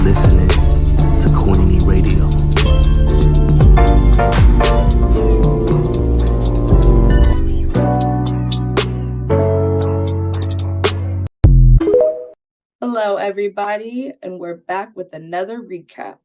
listening to Queenie Radio. Hello, everybody, and we're back with another recap.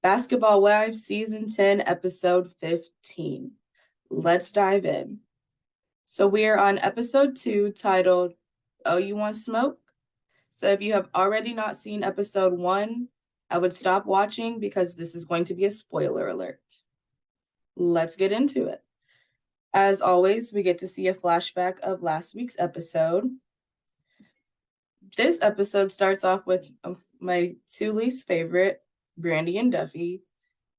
Basketball Wives Season 10, Episode 15. Let's dive in. So we are on Episode 2, titled, Oh, You Want Smoke? So if you have already not seen Episode 1, I would stop watching because this is going to be a spoiler alert. Let's get into it. As always, we get to see a flashback of last week's episode. This episode starts off with my two least favorite, Brandy and Duffy.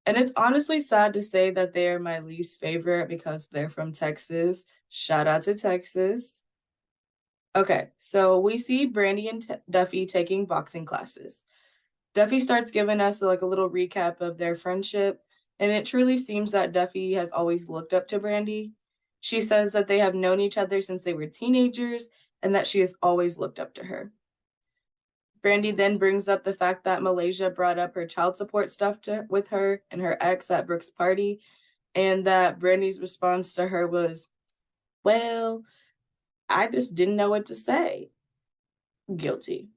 And it's honestly sad to say that they are my least favorite because they're from Texas. Shout out to Texas. Okay, so we see Brandy and Duffy taking boxing classes. Duffy starts giving us like a little recap of their friendship, and it truly seems that Duffy has always looked up to Brandy. She says that they have known each other since they were teenagers and that she has always looked up to her. Brandy then brings up the fact that Malaysia brought up her child support stuff with her and her ex at Brooke's party, and that Brandy's response to her was, well, I just didn't know what to say. Guilty.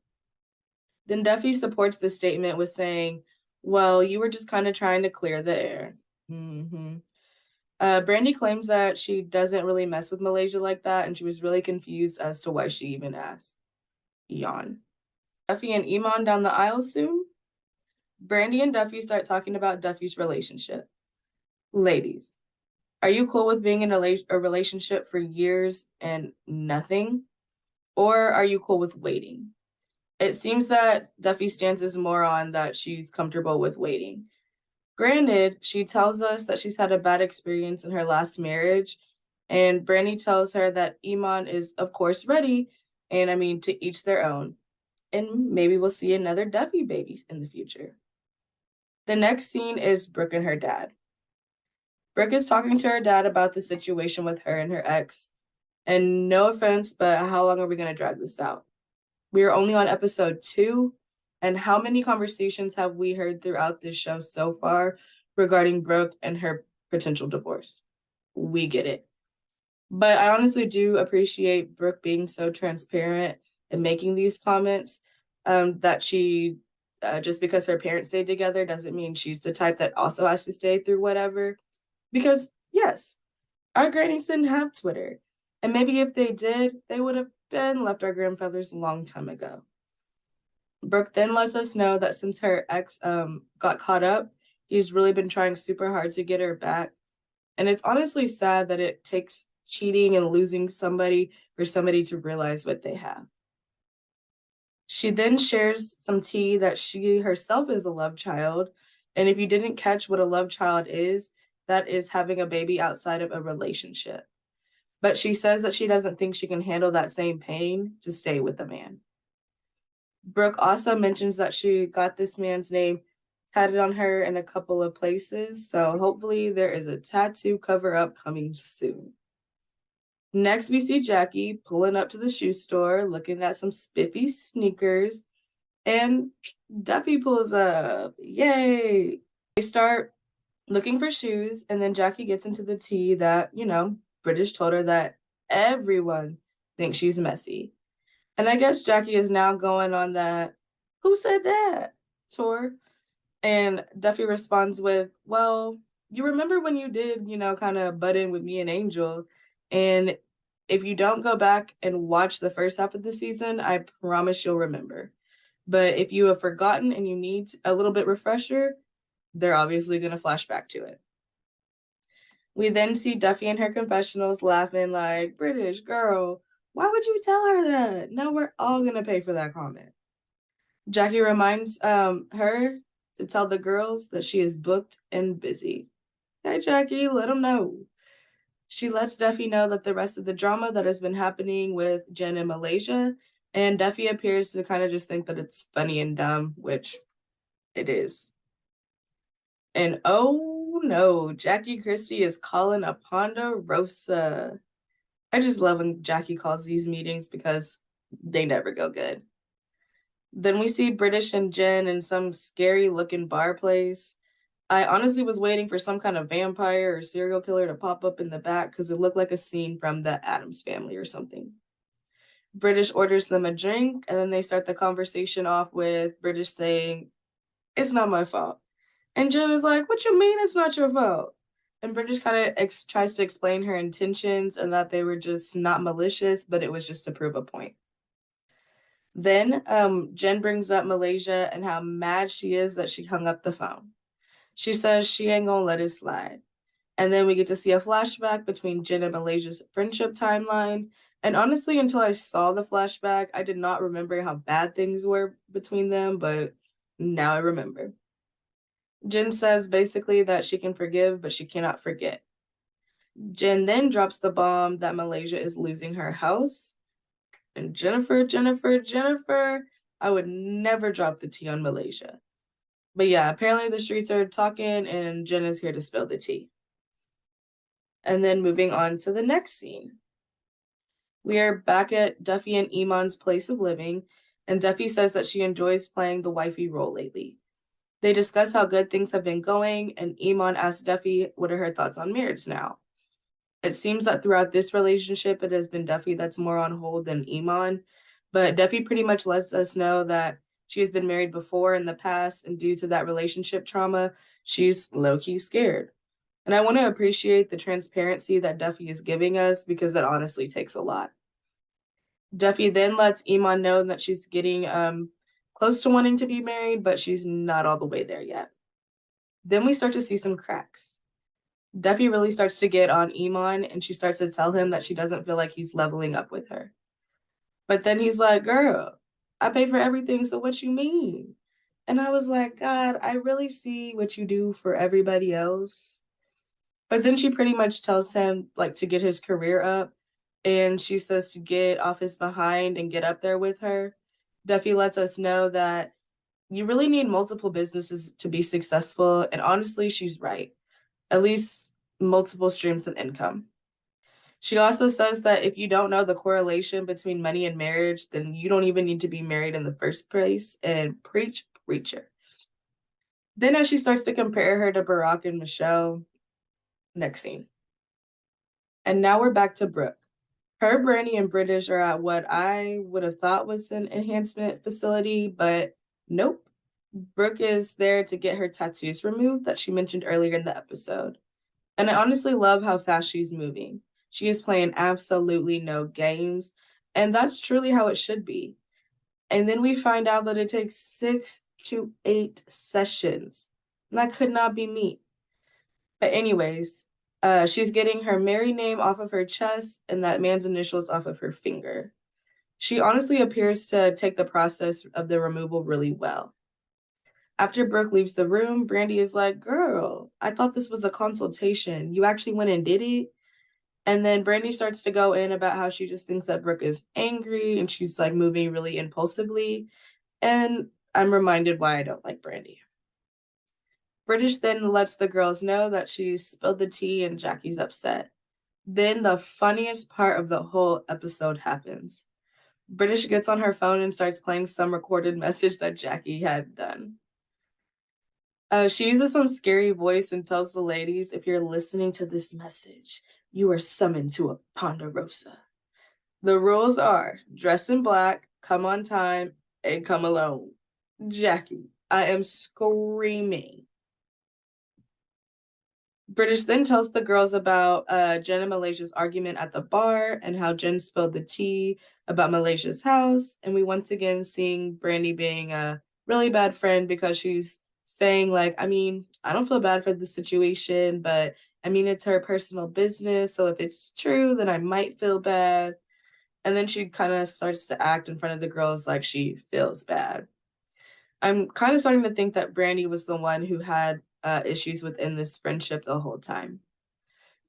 Then Duffy supports the statement with saying, well, you were just kind of trying to clear the air. Brandy claims that she doesn't really mess with Malaysia like that, and she was really confused as to why she even asked. Yawn. Duffy and Iman down the aisle soon? Brandy and Duffy start talking about Duffy's relationship. Ladies, are you cool with being in a relationship for years and nothing? Or are you cool with waiting? It seems that Duffy's stance is more on that she's comfortable with waiting. Granted, she tells us that she's had a bad experience in her last marriage, and Brandy tells her that Iman is, of course, ready, and I mean, to each their own. And maybe we'll see another Duffy baby in the future. The next scene is Brooke and her dad. Brooke is talking to her dad about the situation with her and her ex. And no offense, but how long are we going to drag this out? We are only on episode 2. And how many conversations have we heard throughout this show so far regarding Brooke and her potential divorce? We get it. But I honestly do appreciate Brooke being so transparent and making these comments, that she, just because her parents stayed together doesn't mean she's the type that also has to stay through whatever. Because, yes, our grannies didn't have Twitter. And maybe if they did, they would have been left our grandfathers a long time ago. Brooke then lets us know that since her ex got caught up, he's really been trying super hard to get her back. And it's honestly sad that it takes cheating and losing somebody for somebody to realize what they have. She then shares some tea that she herself is a love child. And if you didn't catch what a love child is, that is having a baby outside of a relationship. But she says that she doesn't think she can handle that same pain to stay with a man. Brooke also mentions that she got this man's name tatted on her in a couple of places, so hopefully there is a tattoo cover-up coming soon. Next, we see Jackie pulling up to the shoe store, looking at some spiffy sneakers, and Duffy pulls up. Yay! They start looking for shoes, and then Jackie gets into the tea that, British told her that everyone thinks she's messy. And I guess Jackie is now going on that, who said that, tour. And Duffy responds with, well, you remember when you did, kind of butt in with me and Angel. And if you don't go back and watch the first half of the season, I promise you'll remember. But if you have forgotten and you need a little bit refresher, they're obviously going to flash back to it. We then see Duffy in her confessionals laughing like, British girl, why would you tell her that? Now we're all going to pay for that comment. Jackie reminds her to tell the girls that she is booked and busy. Hey, Jackie, let them know. She lets Duffy know that the rest of the drama that has been happening with Jen and Malaysia, and Duffy appears to kind of just think that it's funny and dumb, which it is. And oh no, Jackie Christie is calling a Ponderosa. I just love when Jackie calls these meetings because they never go good. Then we see British and Jen in some scary looking bar place. I honestly was waiting for some kind of vampire or serial killer to pop up in the back because it looked like a scene from the Addams Family or something. British orders them a drink, and then they start the conversation off with British saying, "It's not my fault." And Jen is like, "What you mean it's not your fault?" And British kind of tries to explain her intentions and that they were just not malicious, but it was just to prove a point. Then Jen brings up Malaysia and how mad she is that she hung up the phone. She says she ain't gonna let it slide. And then we get to see a flashback between Jen and Malaysia's friendship timeline. And honestly, until I saw the flashback, I did not remember how bad things were between them, but now I remember. Jen says basically that she can forgive, but she cannot forget. Jen then drops the bomb that Malaysia is losing her house. And Jennifer, I would never drop the tea on Malaysia. But yeah, apparently the streets are talking and Jen is here to spill the tea. And then moving on to the next scene. We are back at Duffy and Iman's place of living, and Duffy says that she enjoys playing the wifey role lately. They discuss how good things have been going, and Iman asks Duffy what are her thoughts on marriage now. It seems that throughout this relationship, it has been Duffy that's more on hold than Iman, but Duffy pretty much lets us know that she has been married before in the past, and due to that relationship trauma, she's low-key scared. And I want to appreciate the transparency that Duffy is giving us because that honestly takes a lot. Duffy then lets Iman know that she's getting close to wanting to be married, but she's not all the way there yet. Then we start to see some cracks. Duffy really starts to get on Iman and she starts to tell him that she doesn't feel like he's leveling up with her. But then he's like, "Girl, I pay for everything, so what you mean?" And I was like, "God, I really see what you do for everybody else." But then she pretty much tells him like to get his career up and she says to get off his behind and get up there with her. Duffy lets us know that you really need multiple businesses to be successful. And honestly, she's right. At least multiple streams of income. She also says that if you don't know the correlation between money and marriage, then you don't even need to be married in the first place. And preach, preacher. Then as she starts to compare her to Barack and Michelle, next scene. And now we're back to Brooke. Her, Brandy, and British are at what I would have thought was an enhancement facility, but nope. Brooke is there to get her tattoos removed that she mentioned earlier in the episode. And I honestly love how fast she's moving. She is playing absolutely no games, and that's truly how it should be. And then we find out that it takes 6 to 8 sessions. And that could not be me. But anyways, she's getting her married name off of her chest and that man's initials off of her finger. She honestly appears to take the process of the removal really well. After Brooke leaves the room, Brandy is like, "Girl, I thought this was a consultation. You actually went and did it?" And then Brandy starts to go in about how she just thinks that Brooke is angry and she's like moving really impulsively. And I'm reminded why I don't like Brandy. British then lets the girls know that she spilled the tea and Jackie's upset. Then the funniest part of the whole episode happens. British gets on her phone and starts playing some recorded message that Jackie had done. She uses some scary voice and tells the ladies, "If you're listening to this message, you are summoned to a Ponderosa. The rules are dress in black, come on time, and come alone." Jackie, I am screaming. British then tells the girls about Jen and Malaysia's argument at the bar and how Jen spilled the tea about Malaysia's house. And we once again seeing Brandy being a really bad friend because she's saying like, "I mean, I don't feel bad for the situation, but I mean, it's her personal business. So if it's true, then I might feel bad." And then she kind of starts to act in front of the girls like she feels bad. I'm kind of starting to think that Brandy was the one who had issues within this friendship the whole time.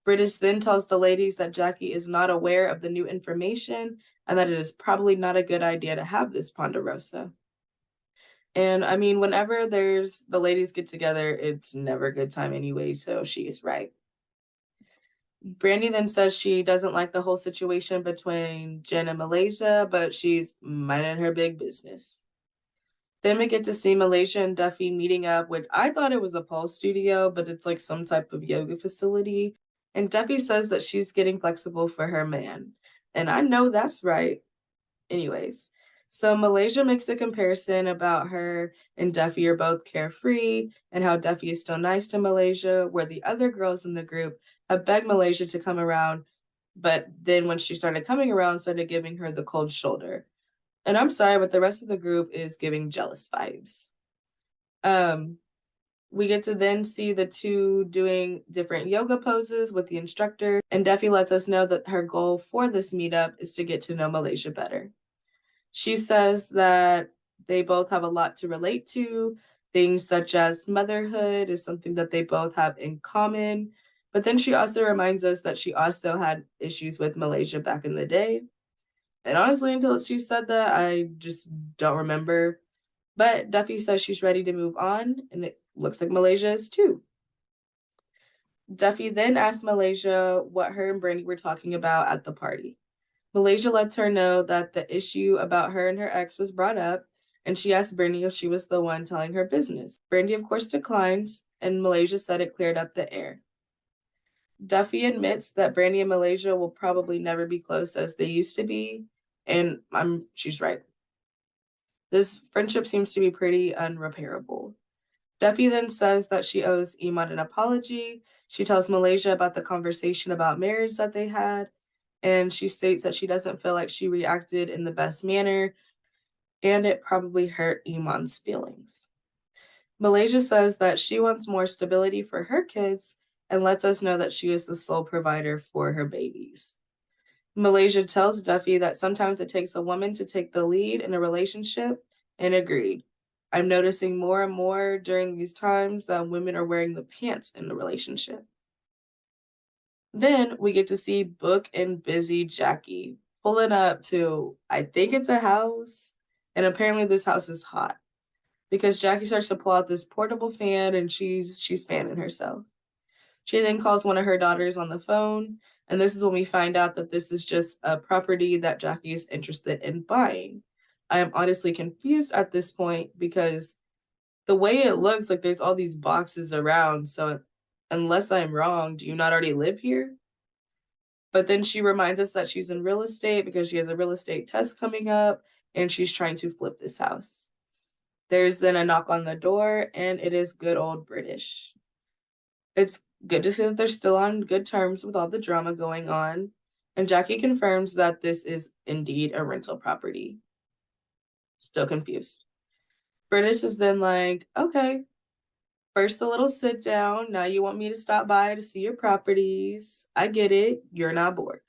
British then tells the ladies that Jackie is not aware of the new information and that it is probably not a good idea to have this Ponderosa. And I mean, whenever there's the ladies get together, it's never a good time anyway, so she is right. Brandy then says she doesn't like the whole situation between Jen and Malaysia, but she's minding her big business. Then we get to see Malaysia and Duffy meeting up, which I thought it was a pole studio, but it's like some type of yoga facility. And Duffy says that she's getting flexible for her man. And I know that's right. Anyways, so Malaysia makes a comparison about her and Duffy are both carefree and how Duffy is still nice to Malaysia, where the other girls in the group have begged Malaysia to come around, but then when she started coming around, started giving her the cold shoulder. And I'm sorry, but the rest of the group is giving jealous vibes. Um, we get to then see the two doing different yoga poses with the instructor, and Duffy lets us know that her goal for this meetup is to get to know Malaysia better. She says that they both have a lot to relate to. Things such as motherhood is something that they both have in common. But then she also reminds us that she also had issues with Malaysia back in the day. And honestly, until she said that, I just don't remember. But Duffy says she's ready to move on, and it looks like Malaysia is too. Duffy then asks Malaysia what her and Brandy were talking about at the party. Malaysia lets her know that the issue about her and her ex was brought up, and she asked Brandy if she was the one telling her business. Brandy, of course, declines, and Malaysia said it cleared up the air. Duffy admits that Brandy and Malaysia will probably never be close as they used to be, and she's right. This friendship seems to be pretty unrepairable. Duffy then says that she owes Iman an apology. She tells Malaysia about the conversation about marriage that they had, and she states that she doesn't feel like she reacted in the best manner, and it probably hurt Iman's feelings. Malaysia says that she wants more stability for her kids and lets us know that she is the sole provider for her babies. Malaysia tells Duffy that sometimes it takes a woman to take the lead in a relationship, and agreed. I'm noticing more and more during these times that women are wearing the pants in the relationship. Then we get to see book and busy Jackie pulling up to, I think it's a house, and apparently this house is hot because Jackie starts to pull out this portable fan and she's fanning herself. She then calls one of her daughters on the phone, and this is when we find out that this is just a property that Jackie is interested in buying. I am honestly confused at this point because the way it looks like there's all these boxes around, so unless I'm wrong, do you not already live here? But then she reminds us that she's in real estate because she has a real estate test coming up and she's trying to flip this house. There's then a knock on the door, and it is good old British. It's good to see that they're still on good terms with all the drama going on, and Jackie confirms that this is indeed a rental property. Still confused. British is then like, okay, first the little sit down, now you want me to stop by to see your properties. I get it, you're not bored.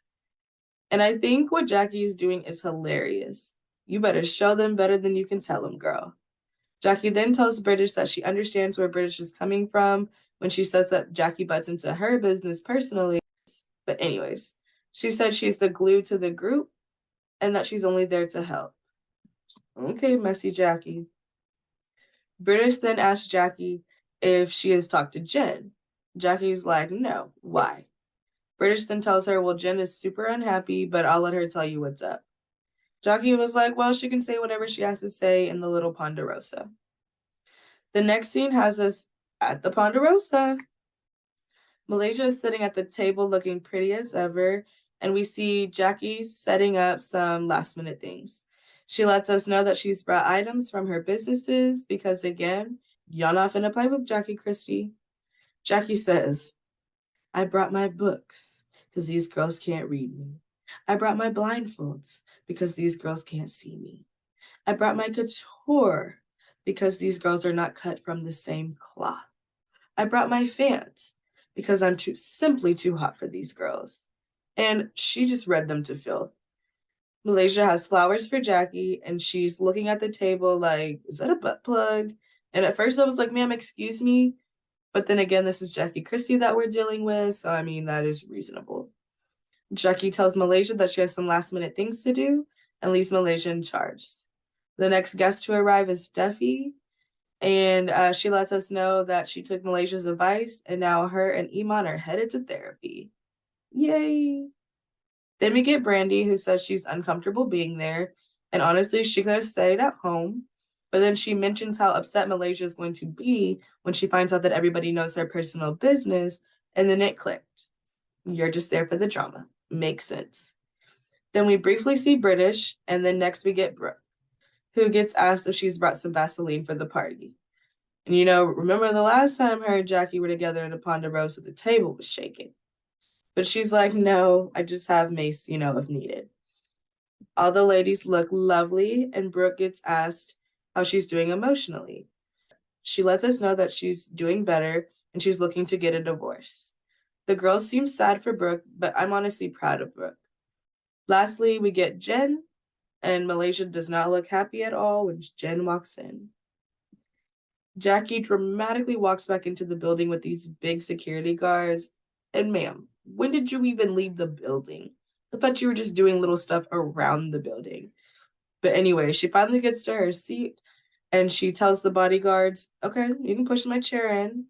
And I think what Jackie is doing is hilarious. You better show them better than you can tell them, girl. Jackie then tells British that she understands where British is coming from when she says that Jackie butts into her business personally. But anyways, she said she's the glue to the group and that she's only there to help. Okay, messy Jackie. British then asks Jackie if she has talked to Jen. Jackie's like, no, why? British then tells her, well, Jen is super unhappy, but I'll let her tell you what's up. Jackie was like, well, she can say whatever she has to say in the little Ponderosa. The next scene has us at the Ponderosa. Malaysia is sitting at the table looking pretty as ever, and we see Jackie setting up some last minute things. She lets us know that she's brought items from her businesses because, again, y'all not finna play with Jackie Christie. Jackie says, I brought my books because these girls can't read me. I brought my blindfolds because these girls can't see me. I brought my couture because these girls are not cut from the same cloth. I brought my fans because I'm simply too hot for these girls. And she just read them to filth. Malaysia has flowers for Jackie, and she's looking at the table like, is that a butt plug? And at first I was like, ma'am, excuse me. But then again, this is Jackie Christie that we're dealing with, so I mean, that is reasonable. Jackie tells Malaysia that she has some last minute things to do and leaves Malaysia in charge. The next guest to arrive is Duffy, and she lets us know that she took Malaysia's advice, and now her and Iman are headed to therapy. Yay! Then we get Brandy, who says she's uncomfortable being there, and honestly, she could have stayed at home. But then she mentions how upset Malaysia is going to be when she finds out that everybody knows her personal business, and then it clicked. You're just there for the drama. Makes sense. Then we briefly see British, and then next we get Brooke, who gets asked if she's brought some Vaseline for the party. And remember the last time her and Jackie were together in the Ponderosa, the table was shaking. But she's like, no, I just have mace, if needed. All the ladies look lovely, and Brooke gets asked how she's doing emotionally. She lets us know that she's doing better and she's looking to get a divorce. The girls seem sad for Brooke, but I'm honestly proud of Brooke. Lastly, we get Jen, and Malaysia does not look happy at all when Jen walks in. Jackie dramatically walks back into the building with these big security guards. And ma'am, when did you even leave the building? I thought you were just doing little stuff around the building. But anyway, she finally gets to her seat and she tells the bodyguards, okay, you can push my chair in.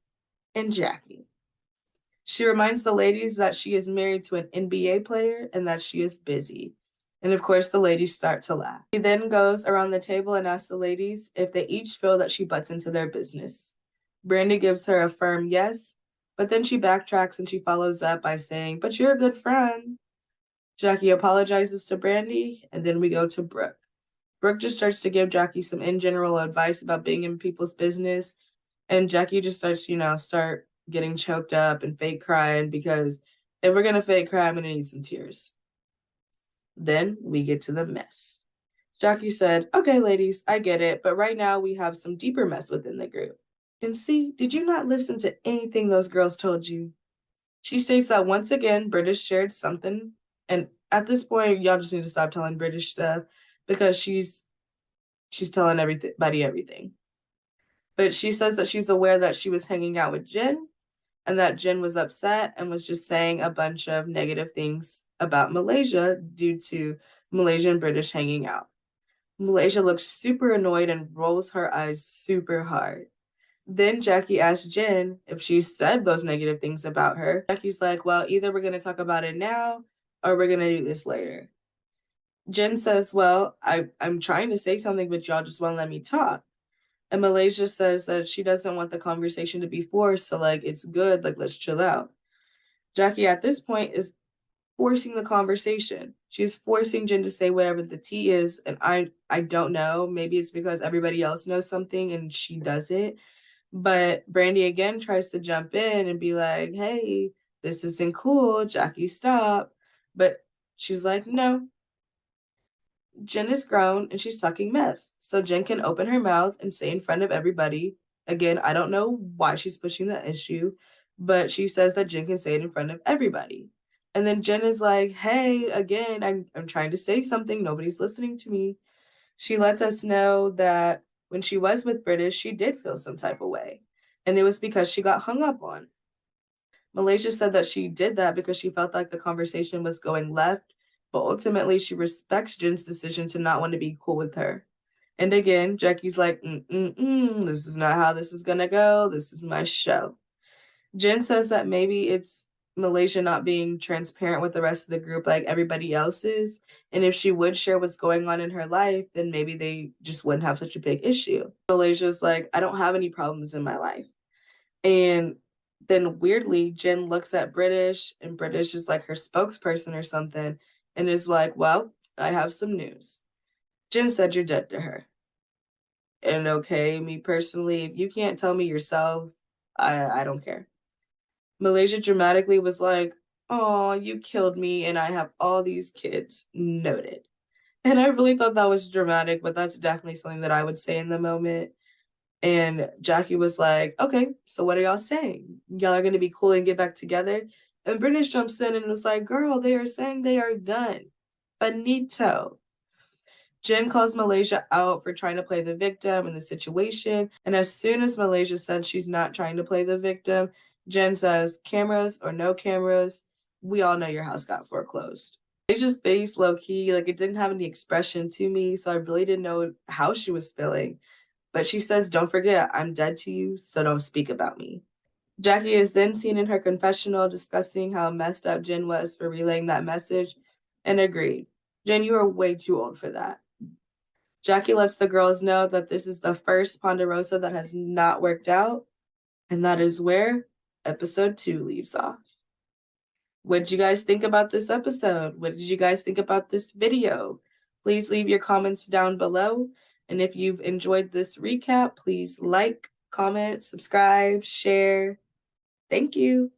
And Jackie. She reminds the ladies that she is married to an NBA player and that she is busy. And of course, the ladies start to laugh. She then goes around the table and asks the ladies if they each feel that she butts into their business. Brandy gives her a firm yes, but then she backtracks and she follows up by saying, but you're a good friend. Jackie apologizes to Brandy, and then we go to Brooke. Brooke just starts to give Jackie some in general advice about being in people's business, and Jackie just starts, start getting choked up and fake crying, because if we're gonna fake cry, I'm gonna need some tears. Then we get to the mess. Jackie said, okay, ladies, I get it, but right now we have some deeper mess within the group. And see, did you not listen to anything those girls told you? She states that once again, British shared something, and at this point, y'all just need to stop telling British stuff, because she's telling everybody everything. But she says that she's aware that she was hanging out with Jen, and that Jen was upset and was just saying a bunch of negative things about Malaysia due to Malaysia and British hanging out. Malaysia looks super annoyed and rolls her eyes super hard. Then Jackie asks Jen if she said those negative things about her. Jackie's like, well, either we're going to talk about it now or we're going to do this later. Jen says, well, I'm trying to say something, but y'all just won't let me talk. And Malaysia says that she doesn't want the conversation to be forced, so, it's good, let's chill out. Jackie, at this point, is forcing the conversation. She's forcing Jen to say whatever the tea is, and I don't know. Maybe it's because everybody else knows something and she doesn't. But Brandy again tries to jump in and be like, hey, this isn't cool. Jackie, stop. But she's like, no. Jen is grown and she's talking mess. So Jen can open her mouth and say in front of everybody. Again, I don't know why she's pushing that issue, but she says that Jen can say it in front of everybody. And then Jen is like, hey, again, I'm trying to say something. Nobody's listening to me. She lets us know that when she was with British, she did feel some type of way. And it was because she got hung up on. Malaysia said that she did that because she felt like the conversation was going left, but ultimately she respects Jen's decision to not want to be cool with her. And again, Jackie's like, this is not how this is gonna go. This is my show. Jen says that maybe it's Malaysia not being transparent with the rest of the group like everybody else is. And if she would share what's going on in her life, then maybe they just wouldn't have such a big issue. Malaysia's like, I don't have any problems in my life. And then weirdly, Jen looks at British, and British is like her spokesperson or something, and is like, well, I have some news. Jen said you're dead to her. And okay, me personally, if you can't tell me yourself, I don't care. Malaysia dramatically was like, oh, you killed me and I have all these kids. Noted. And I really thought that was dramatic, but that's definitely something that I would say in the moment. And Jackie was like, okay, so what are y'all saying? Y'all are going to be cool and get back together? And British jumps in and was like, girl, they are saying they are done. Finito. Jen calls Malaysia out for trying to play the victim in the situation. And as soon as Malaysia said she's not trying to play the victim, Jen says, cameras or no cameras, we all know your house got foreclosed. Malaysia's face, low-key, it didn't have any expression to me, so I really didn't know how she was feeling. But she says, don't forget, I'm dead to you, so don't speak about me. Jackie is then seen in her confessional discussing how messed up Jen was for relaying that message, and agreed. Jen, you are way too old for that. Jackie lets the girls know that this is the first Ponderosa that has not worked out, and that is where episode 2 leaves off. What did you guys think about this episode? What did you guys think about this video? Please leave your comments down below. And if you've enjoyed this recap, please like, comment, subscribe, share. Thank you.